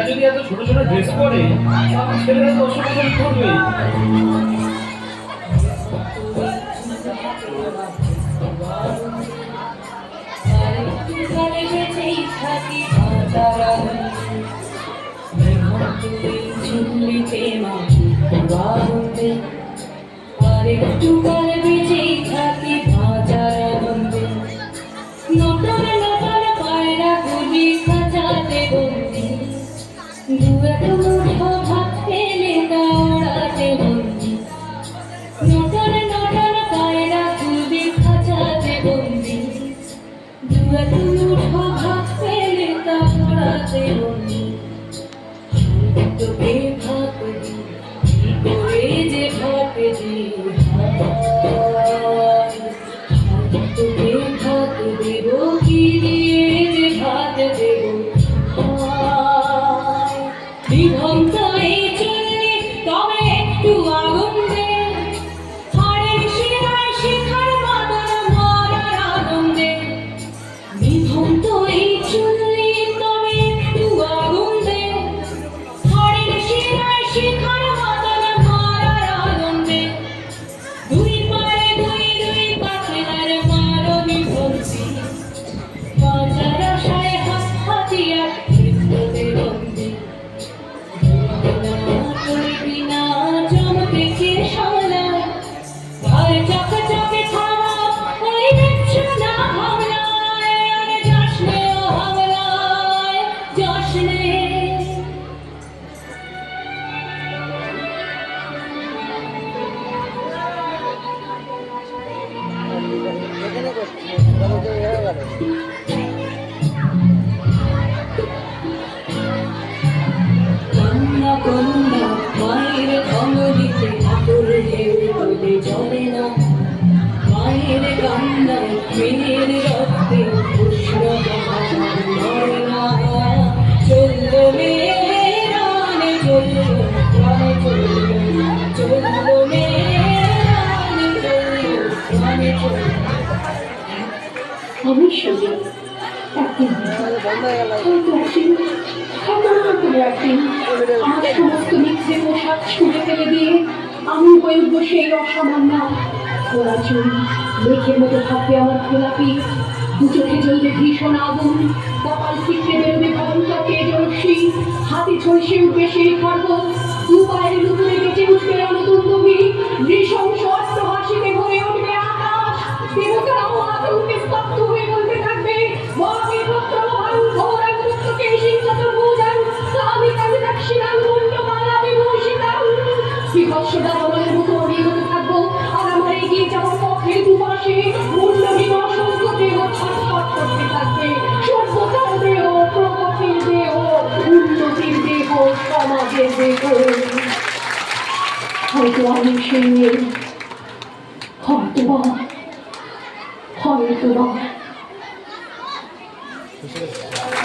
যদি এত ছোট ছোট ড্রেস পরে তাহলে ছেলেরা তো অসুবিধা করবে। আরেকটু কাল বেঁচেই থাকি ভাজার আনন্দে, নতুন নতুন পায়রা গুলি খাঁচাতে বন্দি, দু এক মুঠো ভাত পেলে তা ওড়াতে বন্দি, নতুন নতুন পায়রা গুলি খাঁচাতে বন্দি, দু এক মুঠো ভাত পেলে তা ওড়াতে বন্দি। তোকে ভাত দি কি করে যে ভাত দি, তোকে ভাত দেব কি দিয়ে যে ভাত দেব, বিভক্ত এই চুল্লি তবে একটু আগুন দে, হাড়ের শিরায় শিখার বাদল মরার আনন্দে, বিভক্ত এই চুল্লি তবে একটু আগুন দে, হাড়ের শিরায় শিখার বাদল মরার আনন্দে, দুই পারে দুই দুই পাখিলার মারণি ভর্তি, বাজার আশায় হাত হাতিয়ার বিদ্যুতে বন্দি, করবি না চমকে কে সামলায়, আর চকে চকে থামা ওই দেখছো না হামলায়, আরে যাস নে ও হামলায় যাস নে। কন্যা কন্যা মায়ের অমৃতে ঠাকুর ঢেউ তোলে জলে না, মায়ের কান্নায় মেয়ের রক্তে উষ্ণ মরে না, চললো মেয়ের রানে চললো প্রাণে চললো, চললো মেয়ের রানে চললো প্রাণে চললো। আমি শুনি একদিন আমার সমস্ত মিথ্যে পোশাক ছুঁড়ে ফেলে দিয়ে আমি হয়ে উঠবো সেই অসামান্য খোলা চুল, মেঘের মতো থাকবে আমার গোলাপি, দু চোখে জ্বলবে ভীষণ আগুন, কপাল ফিরতে বেরোবে ভয়ঙ্কর তেজস্বী, হাতে ঝলসে উঠবে সেই খর্গ, দু পায়ের লুতুরে বেঁচে উঠবে রণদুন্দুভি, নৃশংস অস্ত্র হাসিতে ভরে উঠবে আকাশ, দেবতারাও আতঙ্কে স্তব্ধ হয়ে বলতে থাকবে মহাবীর ভদ্র ভারু ঘোর আগুত্তকে সিংহত ভোজন স্বামী কাজে দাক্ষিণাং মুন্ডমালা বিভূষিতাং, বিভৎস দানবের মতো আমি এগোতে থাকবো, আর আমার এগিয়ে যাওয়ার পথের দুপাশে মুন্ডহীন অসংখ্য দেহ ছটফট করতে থাকবে, সভ্যতার দেহ, প্রগতির দেহ, উন্নতির দেহ, সমাজের দেহ। হয়তো আমি সেই নেই, হয়তো বা